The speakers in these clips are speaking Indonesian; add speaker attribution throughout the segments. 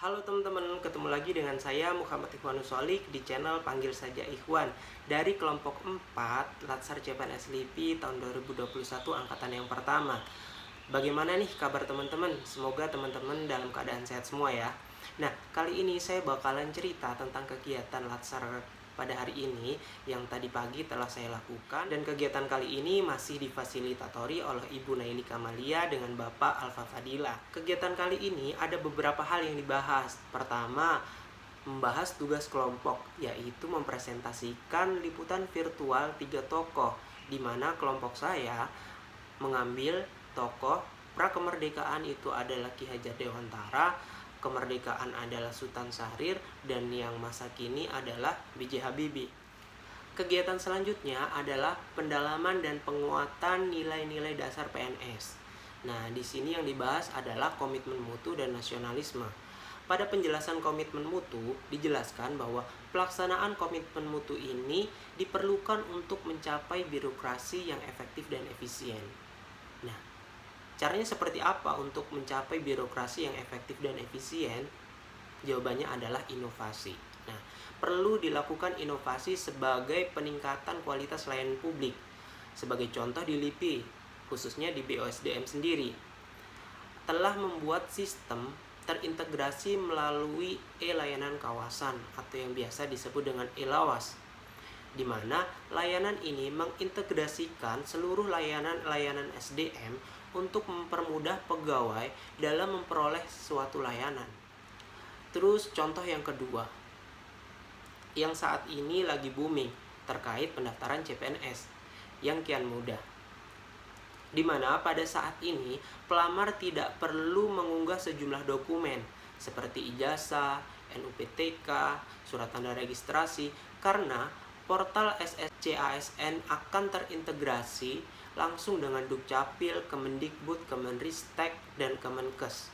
Speaker 1: Halo teman-teman, ketemu lagi dengan saya Muhammad Ikhwanus Solik di channel Panggil Saja Ikhwan dari kelompok 4 Latsar CPNS LIPI tahun 2021 angkatan yang pertama. Bagaimana nih kabar teman-teman? Semoga teman-teman dalam keadaan sehat semua ya. Nah, kali ini saya bakalan cerita tentang kegiatan Latsar pada hari ini yang tadi pagi telah saya lakukan, dan kegiatan kali ini masih difasilitatori oleh Ibu Naili Kamalia dengan Bapak Alfa Fadila. Kegiatan kali ini ada beberapa hal yang dibahas. Pertama, membahas tugas kelompok, yaitu mempresentasikan liputan virtual 3 tokoh, di mana kelompok saya mengambil tokoh pra-kemerdekaan itu adalah Ki Hajar Dewantara, kemerdekaan adalah Sultan Syahrir, dan yang masa kini adalah B.J. Habibie. Kegiatan selanjutnya adalah pendalaman dan penguatan nilai-nilai dasar PNS. Nah, di sini yang dibahas adalah komitmen mutu dan nasionalisme. Pada penjelasan komitmen mutu dijelaskan bahwa pelaksanaan komitmen mutu ini diperlukan untuk mencapai birokrasi yang efektif dan efisien. Nah, caranya seperti apa untuk mencapai birokrasi yang efektif dan efisien? Jawabannya adalah inovasi. Nah, perlu dilakukan inovasi sebagai peningkatan kualitas layanan publik. Sebagai contoh di LIPI, khususnya di BOSDM sendiri, telah membuat sistem terintegrasi melalui e-layanan kawasan atau yang biasa disebut dengan e-lawas, di mana layanan ini mengintegrasikan seluruh layanan-layanan SDM untuk mempermudah pegawai dalam memperoleh suatu layanan. Terus contoh yang kedua, yang saat ini lagi booming terkait pendaftaran CPNS yang kian mudah, di mana pada saat ini pelamar tidak perlu mengunggah sejumlah dokumen seperti ijazah, NUPTK, surat tanda registrasi, karena portal SSCASN akan terintegrasi langsung dengan Dukcapil, Kemendikbud, Kemenristek, dan Kemenkes.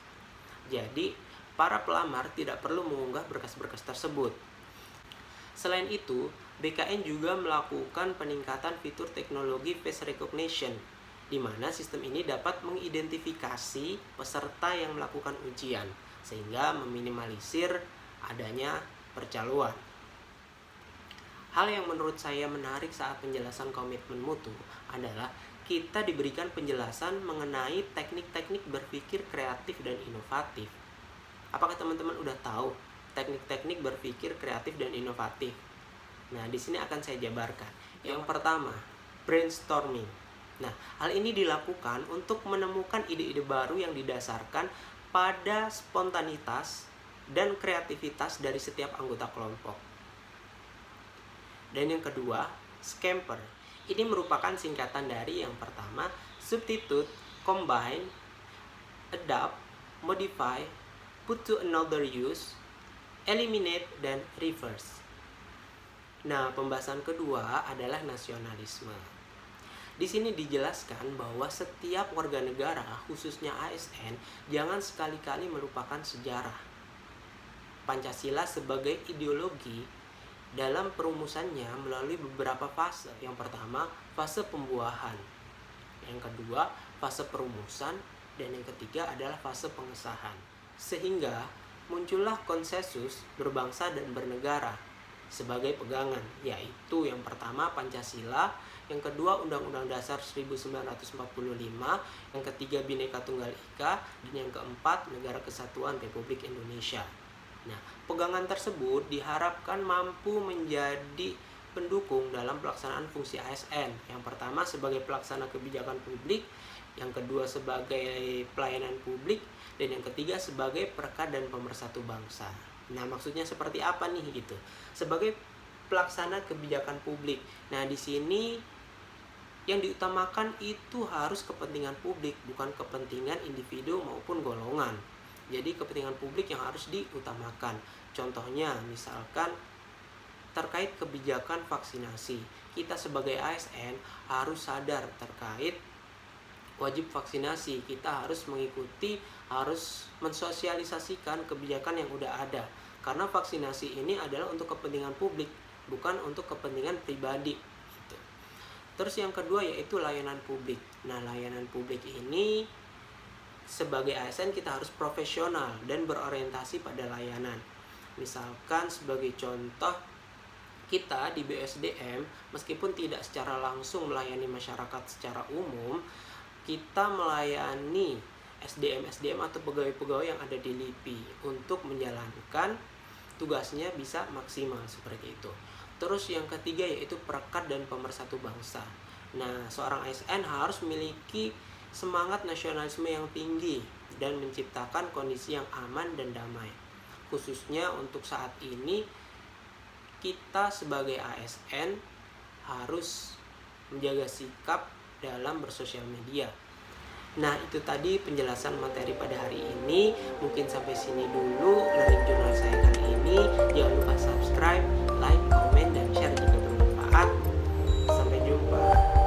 Speaker 1: Jadi, para pelamar tidak perlu mengunggah berkas-berkas tersebut. Selain itu, BKN juga melakukan peningkatan fitur teknologi face recognition, di mana sistem ini dapat mengidentifikasi peserta yang melakukan ujian, sehingga meminimalisir adanya percaloan. Hal yang menurut saya menarik saat penjelasan komitmen mutu adalah kita diberikan penjelasan mengenai teknik-teknik berpikir kreatif dan inovatif. Apakah teman-teman udah tahu teknik-teknik berpikir kreatif dan inovatif? Nah, di sini akan saya jabarkan. Yang pertama, brainstorming. Nah, hal ini dilakukan untuk menemukan ide-ide baru yang didasarkan pada spontanitas dan kreativitas dari setiap anggota kelompok. Dan yang kedua, scamper. Ini merupakan singkatan dari yang pertama, substitute, combine, adapt, modify, put to another use, eliminate, dan reverse. Nah, pembahasan kedua adalah nasionalisme. Di sini dijelaskan bahwa setiap warga negara, khususnya ASN, jangan sekali-kali melupakan sejarah. Pancasila sebagai ideologi dalam perumusannya melalui beberapa fase. Yang pertama, fase pembuahan. Yang kedua, fase perumusan. Dan yang ketiga adalah fase pengesahan. Sehingga muncullah konsensus berbangsa dan bernegara sebagai pegangan, yaitu yang pertama Pancasila, yang kedua Undang-Undang Dasar 1945, yang ketiga Bhinneka Tunggal Ika, dan yang keempat Negara Kesatuan Republik Indonesia. Nah, pegangan tersebut diharapkan mampu menjadi pendukung dalam pelaksanaan fungsi ASN. Yang pertama sebagai pelaksana kebijakan publik, yang kedua sebagai pelayanan publik, dan yang ketiga sebagai perekat dan pemersatu bangsa. Nah, maksudnya seperti apa nih gitu? Sebagai pelaksana kebijakan publik. Nah, di sini yang diutamakan itu harus kepentingan publik, bukan kepentingan individu maupun golongan. Jadi kepentingan publik yang harus diutamakan. Contohnya misalkan terkait kebijakan vaksinasi. Kita sebagai ASN harus sadar terkait wajib vaksinasi. Kita harus mengikuti, harus mensosialisasikan kebijakan yang udah ada. Karena vaksinasi ini adalah untuk kepentingan publik, bukan untuk kepentingan pribadi. Terus yang kedua yaitu layanan publik. Nah, layanan publik ini sebagai ASN kita harus profesional dan berorientasi pada layanan. Misalkan sebagai contoh, kita di BSDM meskipun tidak secara langsung melayani masyarakat secara umum, kita melayani SDM atau pegawai-pegawai yang ada di LIPI untuk menjalankan tugasnya bisa maksimal seperti itu. Terus yang ketiga yaitu perekat dan pemersatu bangsa. Nah, seorang ASN harus memiliki semangat nasionalisme yang tinggi dan menciptakan kondisi yang aman dan damai. Khususnya untuk saat ini, kita sebagai ASN harus menjaga sikap dalam bersosial media. Nah, itu tadi penjelasan materi pada hari ini. Mungkin sampai sini dulu learning journal saya kali ini. Jangan lupa subscribe, like, komen, dan share.